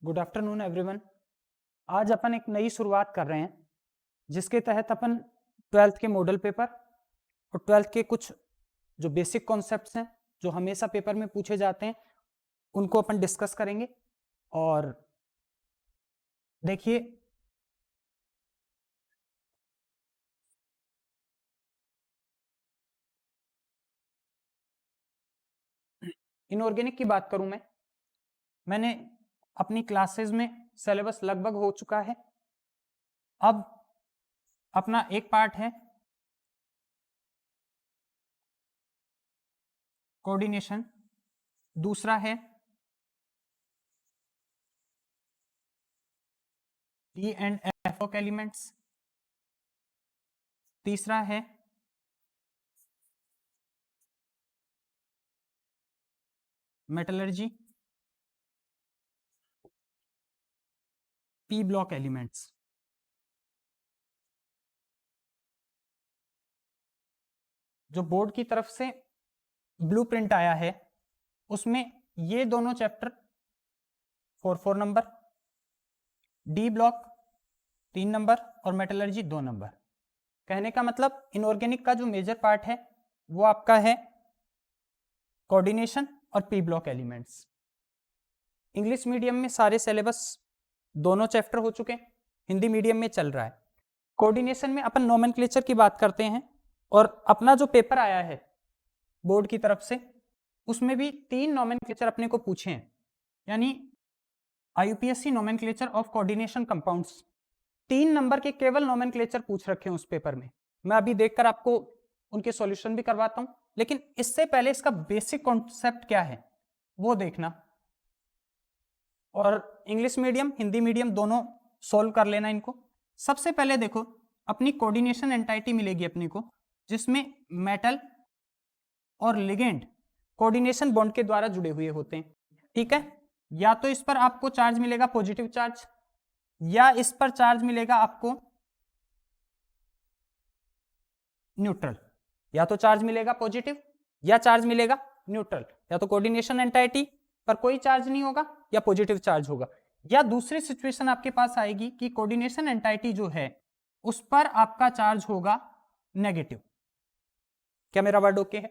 Good afternoon everyone. आज अपन एक नई शुरुआत कर रहे हैं जिसके तहत अपन 12th के मॉडल पेपर और 12th के कुछ जो बेसिक कॉन्सेप्ट्स हैं जो हमेशा पेपर में पूछे जाते हैं उनको अपन डिस्कस करेंगे। और देखिए, इनऑर्गेनिक की बात करूं मैंने अपनी क्लासेस में सिलेबस लगभग हो चुका है। अब अपना एक पार्ट है कोऑर्डिनेशन, दूसरा है D and F of elements, तीसरा है मेटलर्जी, पी ब्लॉक एलिमेंट्स। जो बोर्ड की तरफ से ब्लूप्रिंट आया है उसमें ये दोनों chapter 4 number, D block 3 number और मेटलर्जी 2 नंबर। कहने का मतलब इनऑर्गेनिक का जो मेजर पार्ट है वो आपका है कोऑर्डिनेशन और P block elements. English medium में सारे सिलेबस दोनों चैप्टर हो चुके हैं, हिंदी मीडियम में चल रहा है। कोऑर्डिनेशन में अपन नोमेनक्लेचर की बात करते हैं और अपना जो पेपर आया है बोर्ड की तरफ से उसमें भी 3 नोमेनक्लेचर अपने को पूछे हैं, यानी IUPAC nomenclature of coordination compounds. 3 number के केवल नोमेनक्लेचर पूछ रखे हैं उस पेपर में। मैं अभी देखकर आपको उनके सॉल्यूशन भी करवाता हूं, लेकिन इससे पहले इसका बेसिक कॉन्सेप्ट क्या है वो देखना। और इंग्लिश मीडियम हिंदी मीडियम दोनों सॉल्व कर लेना इनको। सबसे पहले देखो, अपनी कोऑर्डिनेशन एंटाइटी मिलेगी अपने को जिसमें मेटल और लिगेंड कोऑर्डिनेशन बॉन्ड के द्वारा जुड़े हुए होते हैं। ठीक है, या तो इस पर आपको चार्ज मिलेगा पॉजिटिव चार्ज, या इस पर चार्ज मिलेगा आपको न्यूट्रल। या तो चार्ज मिलेगा पॉजिटिव या चार्ज मिलेगा न्यूट्रल। या तो कोऑर्डिनेशन एंटाइटी पर कोई चार्ज नहीं होगा या पॉजिटिव चार्ज होगा, या दूसरी सिचुएशन आपके पास आएगी कि कोऑर्डिनेशन एंटाइटी जो है उस पर आपका चार्ज होगा नेगेटिव। क्या मेरा वर्ड ओके है?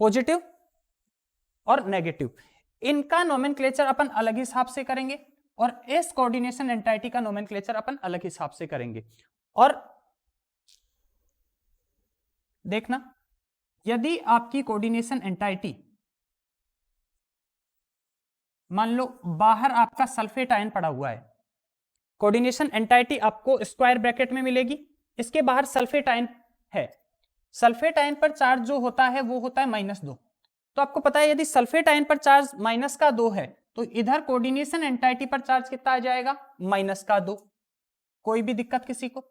पॉजिटिव और नेगेटिव, इनका नोमेनक्लेचर अपन अलग हिसाब से करेंगे और इस कोऑर्डिनेशन एंटाइटी का नोमेनक्लेचर अपन अलग हिसाब से करेंगे। और देखना, यदि आपकी कोऑर्डिनेशन एंटाइटी मान लो बाहर आपका सल्फेट आयन पड़ा हुआ है, कोऑर्डिनेशन एंटाइटी आपको स्क्वायर ब्रैकेट में मिलेगी, इसके बाहर सल्फेट आयन है। सल्फेट आयन पर चार्ज जो होता है वो होता है -2। तो आपको पता है यदि सल्फेट आयन पर चार्ज -2 है तो इधर कोऑर्डिनेशन एंटाइटी पर चार्ज कितना आ जाएगा? -2। कोई भी दिक्कत किसी को?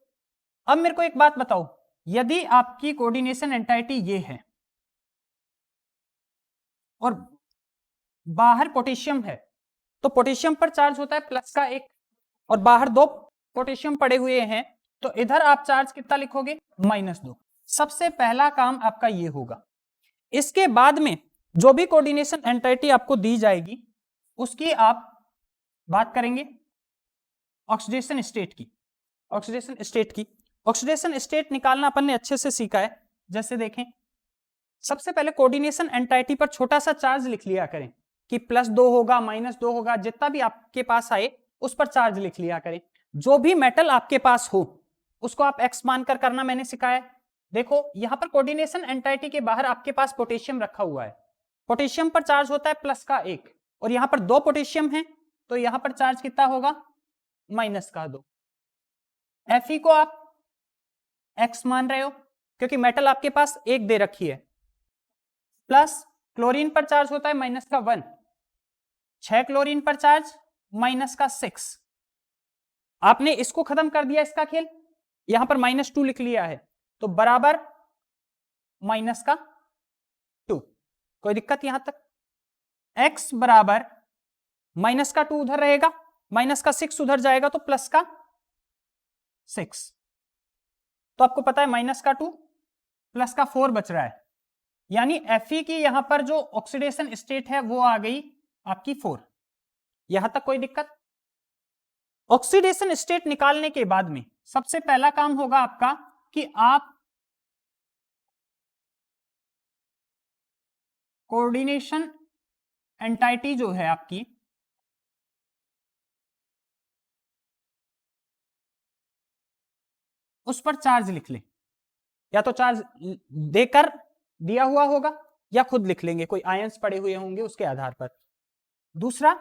अब मेरे को एक बात बताओ, यदि आपकी कोऑर्डिनेशन एंटाइटी ये है और बाहर पोटेशियम है तो पोटेशियम पर चार्ज होता है +1 और बाहर 2 पोटेशियम पड़े हुए हैं तो इधर आप चार्ज कितना लिखोगे? -2। सबसे पहला काम आपका ये होगा। इसके बाद में जो भी कोऑर्डिनेशन एंटाइटी आपको दी जाएगी उसकी आप बात करेंगे ऑक्सीडेशन स्टेट की। ऑक्सीडेशन स्टेट निकालना अपन ने अच्छे से सीखा है। जैसे देखें, सबसे पहले कोऑर्डिनेशन एंटाइटी पर छोटा सा चार्ज लिख लिया करें कि +2 होगा, -2 होगा, जितना भी आपके पास आए उस पर चार्ज लिख लिया करें। जो भी मेटल आपके पास हो उसको आप एक्स मानकर करना मैंने सिखाया। देखो यहां पर कोऑर्डिनेशन एंटाइटी के बाहर आपके पास पोटेशियम रखा हुआ है, पोटेशियम पर चार्ज होता है +1 और यहां पर 2 पोटेशियम है तो यहां पर चार्ज कितना होगा? -2। Fe को आप x मान रहे हो क्योंकि मेटल आपके पास एक दे रखी है, प्लस क्लोरीन पर चार्ज होता है -1, 6 क्लोरीन पर चार्ज -6। आपने इसको खत्म कर दिया इसका खेल, यहां पर -2 लिख लिया है तो बराबर -2। कोई दिक्कत यहां तक? x बराबर -2 उधर रहेगा, -6 उधर जाएगा तो +6। तो आपको पता है -2 +4 बच रहा है, यानी Fe की यहां पर जो ऑक्सीडेशन स्टेट है वो आ गई आपकी 4। यहां तक कोई दिक्कत? ऑक्सीडेशन स्टेट निकालने के बाद में सबसे पहला काम होगा आपका कि आप कोऑर्डिनेशन एंटाइटी जो है आपकी, उस पर चार्ज लिख लें। या तो चार्ज देकर दिया हुआ होगा या खुद लिख लेंगे, कोई आयंस पड़े हुए होंगे उसके आधार पर। दूसरा,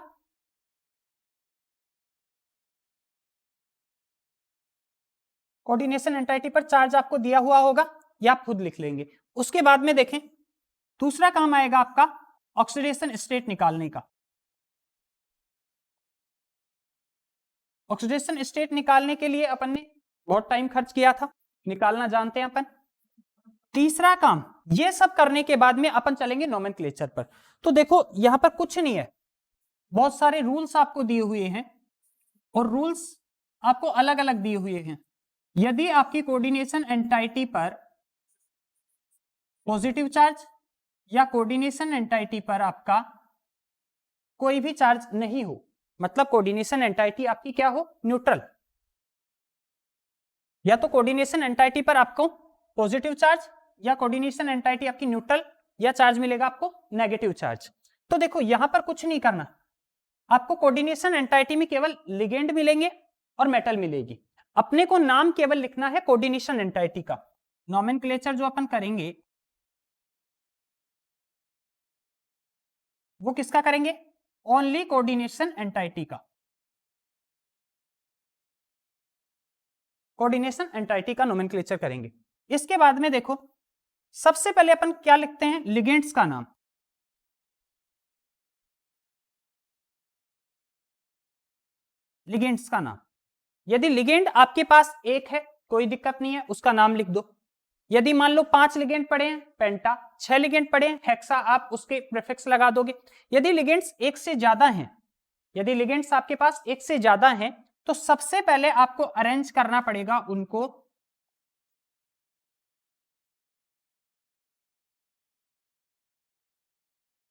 कोऑर्डिनेशन एंटाइटी पर चार्ज आपको दिया हुआ होगा या आप खुद लिख लेंगे। उसके बाद में देखें, दूसरा काम आएगा आपका ऑक्सीडेशन स्टेट निकालने का। ऑक्सीडेशन स्टेट निकालने के लिए अपन ने बहुत टाइम खर्च किया था, निकालना जानते हैं अपन। तीसरा काम, ये सब करने के बाद में अपन चलेंगे नोमेनक्लेचर पर। तो देखो यहां पर कुछ नहीं है, बहुत सारे रूल्स आपको दिए हुए हैं और रूल्स आपको अलग अलग दिए हुए हैं। यदि आपकी कोऑर्डिनेशन एंटाइटी पर पॉजिटिव चार्ज या कोऑर्डिनेशन एंटाइटी पर आपका कोई भी चार्ज नहीं हो, मतलब कोऑर्डिनेशन एंटाइटी आपकी क्या हो, न्यूट्रल, या तो कोऑर्डिनेशन एंटाइटी पर आपको पॉजिटिव चार्ज या कोऑर्डिनेशन एंटाइटी आपकी न्यूट्रल या चार्ज मिलेगा आपको नेगेटिव चार्ज। तो देखो यहां पर कुछ नहीं करना, आपको कोऑर्डिनेशन एंटाइटी में केवल लिगेंड मिलेंगे और मेटल मिलेगी। अपने को नाम केवल लिखना है कोऑर्डिनेशन एंटाइटी का। नोमेनक्लेचर जो अपन करेंगे वो किसका करेंगे, ओनली कोऑर्डिनेशन एंटाइटी का। कोऑर्डिनेशन एंटाइटी का नोमेनक्लेचर करेंगे। इसके बाद में देखो, सबसे पहले अपन क्या लिखते हैं, लिगेंड्स का नाम। लिगेंड्स का नाम, यदि लिगेंड आपके पास एक है कोई दिक्कत नहीं है, उसका नाम लिख दो। यदि मान लो 5 लिगेंड पड़े हैं पेंटा, 6 लिगेंड पड़े हैं हेक्सा, आप उसके प्रीफिक्स लगा दोगे। यदि लिगेंड्स एक से ज्यादा हैं, यदि लिगेंड्स आपके पास एक से ज्यादा हैं, तो सबसे पहले आपको अरेंज करना पड़ेगा उनको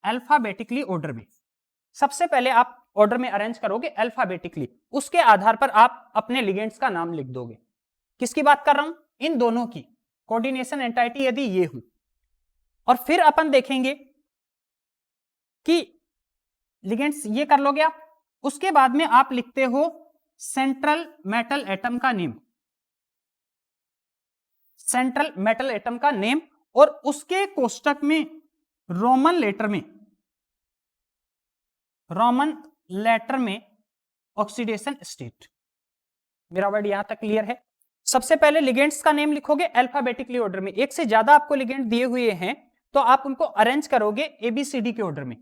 अल्फाबेटिकली ऑर्डर में। सबसे पहले आप ऑर्डर में अरेंज करोगे अल्फाबेटिकली, उसके आधार पर आप अपने लिगेंड्स का नाम लिख दोगे। किसकी बात कर रहा हूं, इन दोनों की। कोऑर्डिनेशन एंटाइटी यदि ये हो, और फिर अपन देखेंगे कि लिगेंड्स ये कर लोगे आप। उसके बाद में आप लिखते हो सेंट्रल मेटल एटम का नेम, सेंट्रल मेटल एटम का नेम, और उसके कोष्टक में रोमन लेटर में, रोमन लेटर में ऑक्सीडेशन स्टेट। मेरा वर्ड यहां तक क्लियर है। सबसे पहले लिगेंड्स का नेम लिखोगे अल्फाबेटिकली ऑर्डर में। एक से ज्यादा आपको लिगेंड दिए हुए हैं तो आप उनको अरेंज करोगे ABCD के ऑर्डर में।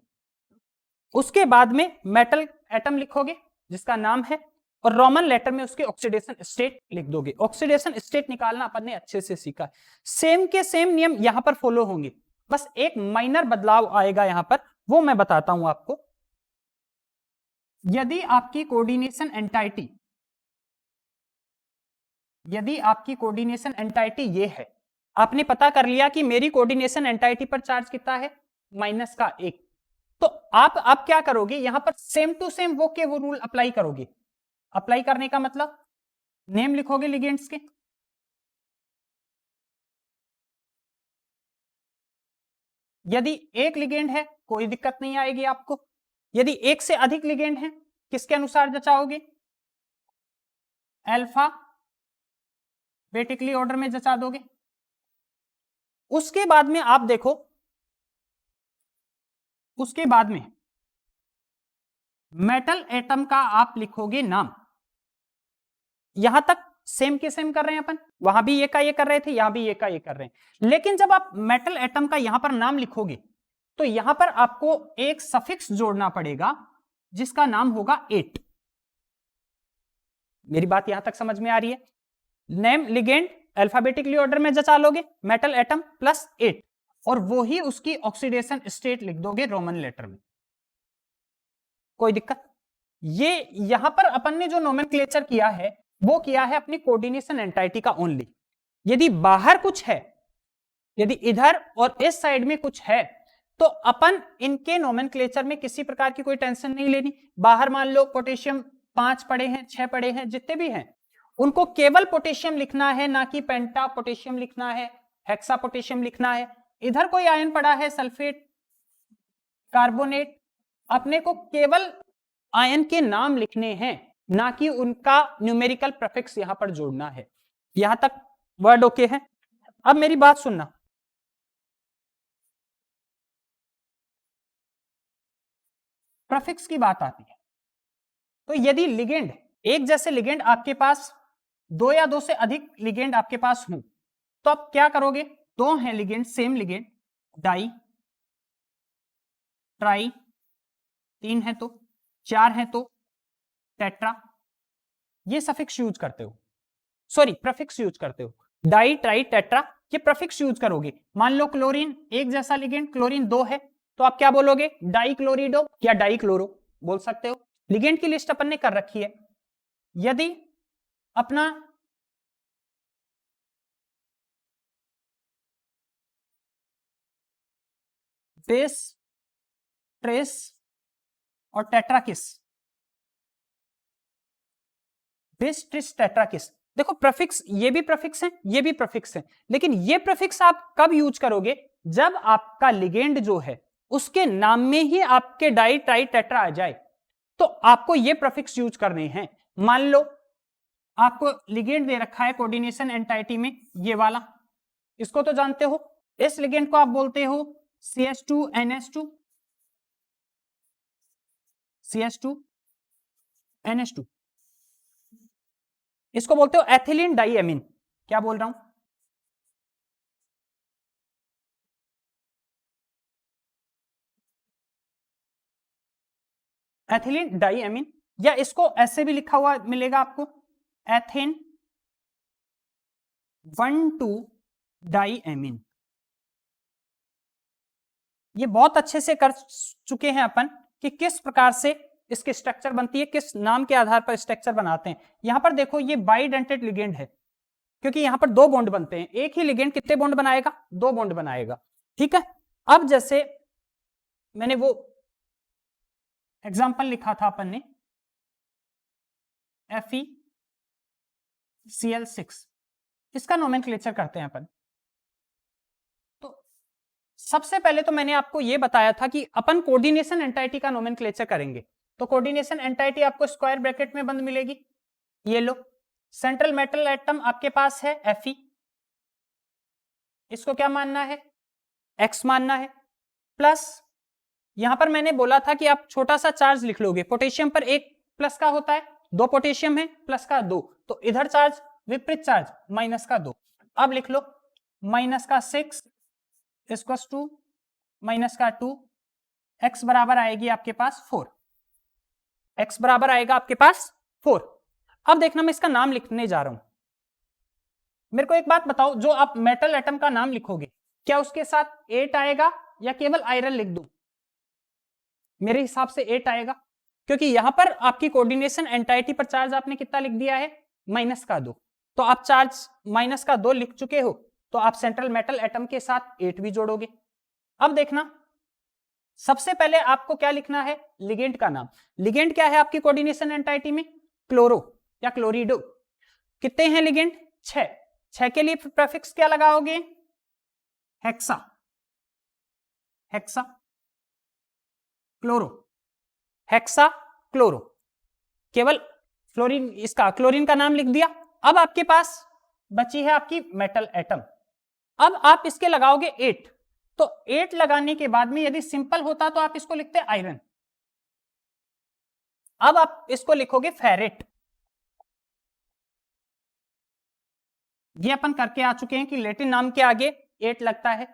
उसके बाद में मेटल एटम लिखोगे जिसका नाम है, और रोमन लेटर में उसके ऑक्सीडेशन स्टेट लिख दोगे। ऑक्सीडेशन स्टेट निकालना अपन ने अच्छे से सीखा है। सेम के सेम नियम यहां पर फॉलो होंगे, बस एक माइनर बदलाव आएगा यहां पर, वो मैं बताता हूं आपको। यदि आपकी कोऑर्डिनेशन एंटाइटी, यदि आपकी कोऑर्डिनेशन एंटाइटी ये है, आपने पता कर लिया कि मेरी कोऑर्डिनेशन एंटाइटी पर चार्ज कितना है, -1, तो आप क्या करोगे, यहां पर सेम टू सेम वो रूल अप्लाई करोगे। अप्लाई करने का मतलब नेम लिखोगे लिगेंड्स के, यदि एक लिगेंड है कोई दिक्कत नहीं आएगी आपको। यदि एक से अधिक लिगेंड है किसके अनुसार जचाओगे, अल्फा बेटिकली ऑर्डर में जचा दोगे। उसके बाद में आप देखो, उसके बाद में मेटल एटम का आप लिखोगे नाम। यहां तक सेम के सेम कर रहे हैं अपन, वहां भी ये का ये कर रहे थे, यहां भी ये का ये कर रहे हैं। लेकिन जब आप मेटल एटम का यहां पर नाम लिखोगे तो यहां पर आपको एक सफिक्स जोड़ना पड़ेगा जिसका नाम होगा 8। मेरी बात यहां तक समझ में आ रही है। नेम लिगेंड अल्फाबेटिकली ऑर्डर में जचा लोगे, मेटल एटम +8, और वो ही उसकी ऑक्सीडेशन स्टेट लिख दोगे रोमन लेटर में। कोई दिक्कत? ये यहां पर अपन ने जो नोमेनक्लेचर किया है वो किया है अपनी कोऑर्डिनेशन एंटाइटी का ओनली। यदि बाहर कुछ है, यदि इधर और इस साइड में कुछ है, तो अपन इनके नोमेनक्लेचर में किसी प्रकार की कोई टेंशन नहीं लेनी। बाहर मान लो पोटेशियम 5 पड़े हैं, 6 पड़े हैं, जितने भी हैं उनको केवल पोटेशियम लिखना है, ना कि पेंटा पोटेशियम लिखना है, हेक्सा पोटेशियम लिखना है। इधर कोई आयन पड़ा है सल्फेट, कार्बोनेट, अपने को केवल आयन के नाम लिखने हैं, ना कि उनका न्यूमेरिकल प्रीफिक्स यहां पर जोड़ना है। यहां तक वर्ड ओके है? अब मेरी बात सुनना, प्रीफिक्स की बात आती है तो यदि लिगेंड, एक जैसे लिगेंड आपके पास दो या दो से अधिक लिगेंड आपके पास हो, तो आप क्या करोगे? दो हैं ligand, same ligand, di, tri, 3 है तो, 4 है तो टेट्रा, ये सफिक्स यूज करते हो, सॉरी प्रीफिक्स यूज करते हो। डाई, ट्राई, टेट्रा, ये प्रीफिक्स यूज करोगे। मान लो क्लोरीन, एक जैसा लिगेंड, क्लोरीन 2 है, तो आप क्या बोलोगे? डाई क्लोरिडो या डाई क्लोरो बोल सकते हो। लिगेंड की लिस्ट अपन ने कर रखी है। यदि अपना बेस, ट्रेस और टेट्राकिस, बेस, ट्रेस, टेट्राकिस, देखो प्रीफिक्स, ये भी प्रीफिक्स है, ये भी प्रीफिक्स है, लेकिन ये प्रीफिक्स आप कब यूज करोगे? जब आपका लिगेंड जो है उसके नाम में ही आपके डाई, ट्राई, टेट्रा आ जाए, तो आपको ये प्रीफिक्स यूज करने हैं। मान लो आपको लिगेंड दे रखा है कोऑर्डिनेशन एंटाइटी में, ये वाला, इसको तो जानते हो, इस लिगेंड को आप बोलते हो CH2NH2, CH2NH2, इसको बोलते हो एथिलीन डाइएमीन। क्या बोल रहा हूं? एथिलीन डाइएमीन, या इसको ऐसे भी लिखा हुआ मिलेगा आपको, एथेन 1,2 डाइएमीन। ये बहुत अच्छे से कर चुके हैं अपन कि किस प्रकार से इसकी स्ट्रक्चर बनती है, किस नाम के आधार पर स्ट्रक्चर बनाते हैं। यहां पर देखो ये बाइडेंटेड लिगेंड है, क्योंकि यहां पर 2 बॉन्ड बनते हैं। एक ही लिगेंड कितने बॉन्ड बनाएगा? 2 बॉन्ड बनाएगा। ठीक है, अब जैसे मैंने वो एग्जाम्पल लिखा था अपन ने FeCl6, इसका नोमेनक्लेचर करते हैं अपन। तो सबसे पहले तो मैंने आपको यह बताया था कि अपन कोऑर्डिनेशन एंटाइटी का नोमेनक्लेचर करेंगे। तो कोऑर्डिनेशन एंटाइटी आपको स्क्वायर ब्रैकेट में बंद मिलेगी। ये लो, सेंट्रल मेटल एटम आपके पास है Fe, इसको क्या मानना है? X मानना है, प्लस यहां पर मैंने बोला था कि आप छोटा सा चार्ज लिख लोगे। पोटेशियम पर 1 प्लस का होता है, 2 पोटेशियम है, प्लस का 2, तो इधर चार्ज विपरीत चार्ज माइनस का 2। अब लिख लो माइनस का 6 इक्वल्स टू माइनस का 2, x बराबर आएगी आपके पास 4, x बराबर आएगा आपके पास 4। अब देखना मैं इसका नाम लिखने जा रहा हूं। मेरे को एक बात बताओ, जो आप मेटल एटम का नाम लिखोगे क्या उसके साथ 8 आएगा या केवल आयरन लिख दूं? मेरे हिसाब से 8 आएगा, क्योंकि यहां पर आपकी कोऑर्डिनेशन एंटाइटी पर चार्ज आपने कितना लिख दिया है? माइनस का 2। तो आप चार्ज माइनस का 2 लिख चुके हो, तो आप सेंट्रल मेटल एटम के साथ 8 भी जोड़ोगे। अब देखना, सबसे पहले आपको क्या लिखना है? लिगेंड का नाम। लिगेंड क्या है आपकी कोऑर्डिनेशन एंटाइटी में? क्लोरो या क्लोरिडो। कितने हैं लिगेंड? 6। 6 के लिए प्रीफिक्स क्या लगाओगे? Hexa, hexa chloro, hexa chloro, केवल फ्लोरीन, इसका क्लोरीन का नाम लिख दिया। अब आपके पास बची है आपकी मेटल एटम। अब आप इसके लगाओगे 8, तो 8 लगाने के बाद में यदि सिंपल होता तो आप इसको लिखते आयरन। अब आप इसको लिखोगे फेरेट। ये अपन करके आ चुके हैं कि लैटिन नाम के आगे 8 लगता है।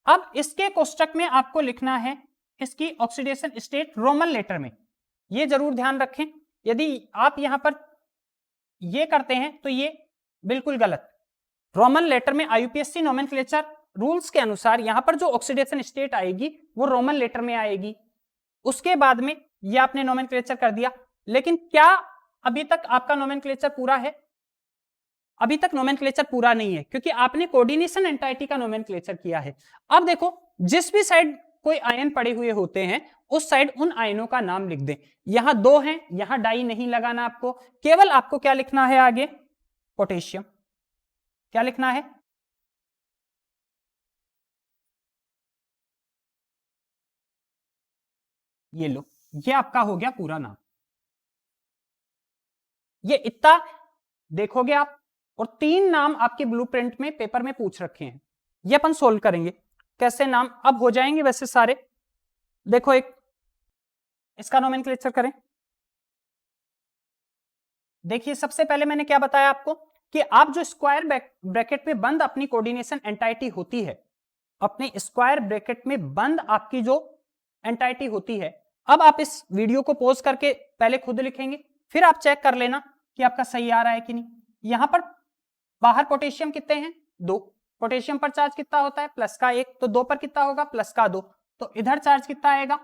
अब इसके कोष्टक में आपको लिखना है इसकी ऑक्सीडेशन स्टेट रोमन लेटर में। ये जरूर ध्यान रखें, यदि आप यहां पर ये करते हैं तो ये बिल्कुल गलत। रोमन लेटर में IUPAC नोमेनक्लेचर रूल्स के अनुसार यहां पर जो ऑक्सीडेशन स्टेट आएगी वो रोमन लेटर में आएगी। उसके बाद में ये आपने नोमेनक्लेचर कर दिया, लेकिन क्या अभी तक आपका नोमेनक्लेचर पूरा है? अभी तक नोमेनक्लेचर पूरा नहीं है, क्योंकि आपने कोऑर्डिनेशन एंटाइटी का नोमेनक्लेचर किया है। अब देखो, जिस भी साइड कोई आयन पड़े हुए होते हैं उस साइड उन आयनों का नाम लिख दें। यहां 2 हैं, यहां डाई नहीं लगाना आपको, केवल आपको क्या लिखना है आगे, पोटेशियम। क्या लिखना है, ये लो, ये आपका हो गया पूरा नाम। ये इतना देखोगे आप, और 3 नाम आपके ब्लूप्रिंट में पेपर में पूछ रखे हैं, ये अपन सोल्व करेंगे कैसे नाम अब हो जाएंगे वैसे सारे। देखो एक इसका नोमेनक्लेचर करें। देखिए सबसे पहले मैंने क्या बताया आपको कि आप जो स्क्वायर ब्रैकेट में बंद अपनी कोऑर्डिनेशन एंटाइटी होती है, अपने स्क्वायर ब्रैकेट में बंद आपकी जो एंटाइटी होती है, अब आप इस वीडियो को पॉज करके पहले खुद लिखेंगे, फिर आप चेक कर लेना कि आपका सही आ रहा है कि नहीं। यहां पर बाहर पोटेशियम कितने हैं, 2, पोटेशियम पर चार्ज कितना होता है, प्लस का 1, तो 2 पर कितना होगा, प्लस का 2, तो इधर चार्ज कितना आएगा,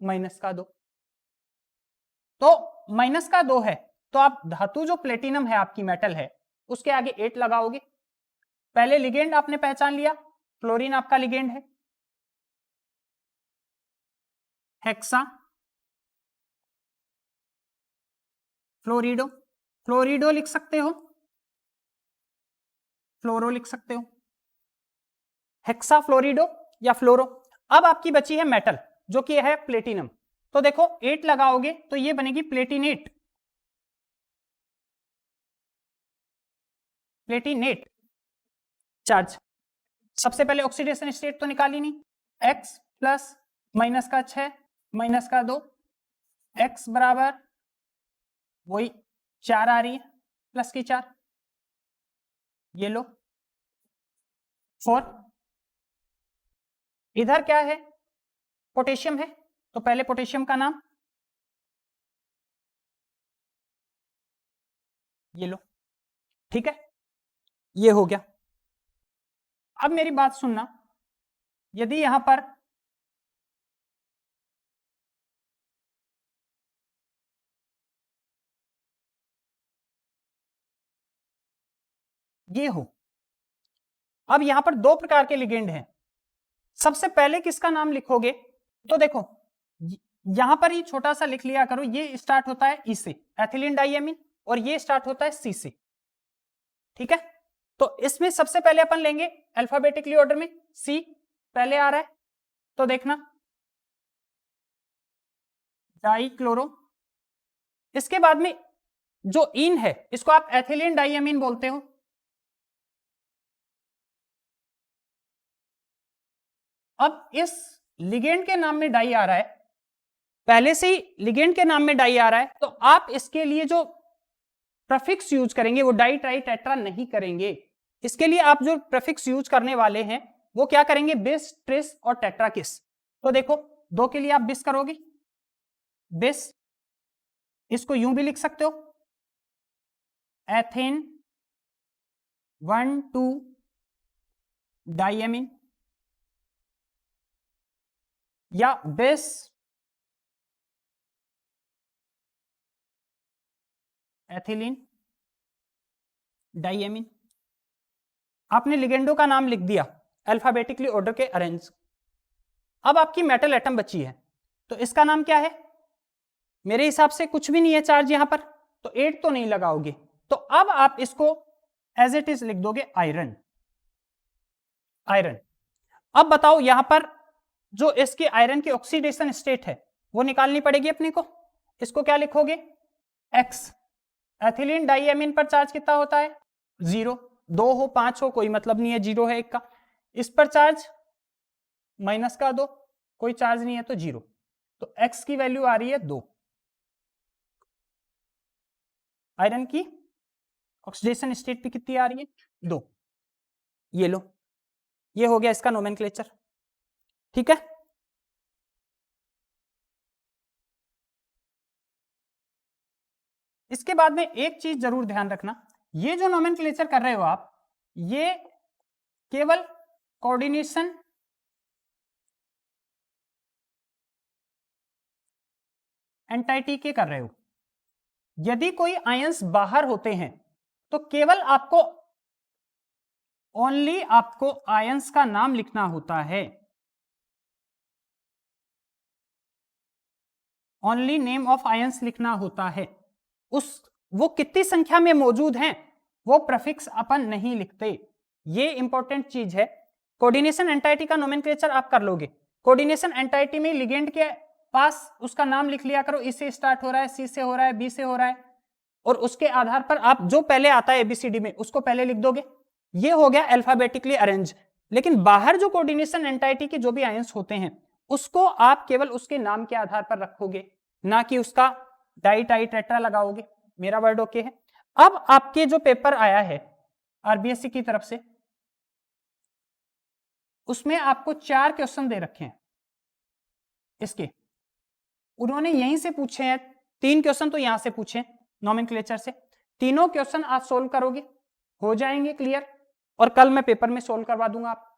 माइनस का 2, तो माइनस का 2 है, तो आप धातु जो प्लेटिनम है आपकी मेटल है उसके आगे 8 लगाओगे। पहले लिगेंड आपने पहचान लिया, फ्लोरीन आपका लिगेंड है, हेक्सा फ्लोरिडो, फ्लोरिडो लिख सकते हो, फ्लोरो लिख सकते हो, हेक्सा फ्लोरिडो या फ्लोरो। अब आपकी बची है मेटल जो कि है प्लेटिनम, तो देखो 8 लगाओगे तो ये बनेगी प्लेटिनेट, प्लेटिनेट चार्ज। सबसे पहले ऑक्सीडेशन स्टेट तो निकाली नहीं, x प्लस माइनस का 6 माइनस का 2, x बराबर वही 4 आ रही है, प्लस की 4, ये लो 4, इधर क्या है, पोटेशियम है, तो पहले पोटेशियम का नाम, ये लो, ठीक है, ये हो गया। अब मेरी बात सुनना, यदि यहां पर ये हो, अब यहां पर 2 प्रकार के लिगेंड हैं, सबसे पहले किसका नाम लिखोगे, तो देखो यहां पर ही छोटा सा लिख लिया करो, ये स्टार्ट होता है ई से, एथिलीन डाइएमीन, और ये स्टार्ट होता है सी से, ठीक है। तो इसमें सबसे पहले अपन लेंगे अल्फाबेटिकली ऑर्डर में, सी पहले आ रहा है, तो देखना डाइक्लोरो, इसके बाद में जो इन है इसको आप एथिलीन डाइएमीन बोलते हो, अब इस लिगेंड के नाम में डाई आ रहा है, पहले से ही लिगेंड के नाम में डाई आ रहा है, तो आप इसके लिए जो प्रीफिक्स यूज करेंगे वो डाई ट्राई टेट्रा नहीं करेंगे, इसके लिए आप जो प्रीफिक्स यूज करने वाले हैं वो क्या करेंगे, बिस, ट्रिस और टेट्रा किस। तो देखो 2 के लिए आप बिस करोगे, बिस, इसको यूं भी लिख सकते हो, एथेन 1,2 डाइएमीन, या बिस एथिलीन डाइएमीन। आपने लिगेंडो का नाम लिख दिया अल्फाबेटिकली ऑर्डर के अरेंज। अब आपकी मेटल एटम बची है, तो इसका नाम क्या है, मेरे हिसाब से कुछ भी नहीं है चार्ज यहां पर, तो 8 तो नहीं लगाओगे, तो अब आप इसको एज इट इज लिख दोगे आयरन, आयरन। अब बताओ यहां पर जो इसके आयरन की ऑक्सीडेशन स्टेट है वो निकालनी पड़ेगी अपने को, इसको क्या लिखोगे, एक्स, एथिलीन डाइएमीन पर चार्ज कितना होता है, 0, 2 हो 5 हो कोई मतलब नहीं है, 0 है 1 का, इस पर चार्ज माइनस का 2, कोई चार्ज नहीं है तो 0, तो x की वैल्यू आ रही है 2, आयरन की ऑक्सीडेशन स्टेट पे कितनी आ रही है, 2, ये लो, ये हो गया इसका नोमेनक्लेचर, ठीक है। इसके बाद में एक चीज जरूर ध्यान रखना, ये जो नोमेनक्लेचर कर रहे हो आप, ये केवल कोऑर्डिनेशन एंटाइटी के कर रहे हो, यदि कोई आयंस बाहर होते हैं तो केवल आपको ओनली आपको आयंस का नाम लिखना होता है, ओनली नेम ऑफ आयंस लिखना होता है। वो कितनी संख्या में मौजूद हैं वो प्रीफिक्स अपन नहीं लिखते। ये इंपॉर्टेंट चीज है। कोऑर्डिनेशन एंटाइटी का नोमेनक्लेचर आप कर लोगे। कोऑर्डिनेशन एंटाइटी में लिगेंड के पास उसका नाम लिख लिया करो, इससे स्टार्ट हो रहा है, सी से हो रहा है, बी से हो रहा है, और उसके आधार पर आप जो पहले आता है एबीसीडी में उसको पहले लिख दोगे। ये हो गया अल्फाबेटिकली अरेंज। लेकिन बाहर जो कोऑर्डिनेशन एंटाइटी के जो भी आयंस होते हैं उसको आप केवल उसके नाम के आधार पर रखोगे, ना कि उसका डाई टाई टेट्रा लगाओगे। मेरा वर्ड ओके है। अब आपके जो पेपर आया है आरबीएससी की तरफ से, उसमें आपको 4 क्वेश्चन दे रखे हैं इसके। उन्होंने यहीं से पूछे हैं, 3 क्वेश्चन तो यहां से पूछे नोमेनक्लेचर से। तीनों क्वेश्चन आज सोल्व करोगे, हो जाएंगे क्लियर, और कल मैं पेपर में सोल्व करवा दूंगा आप।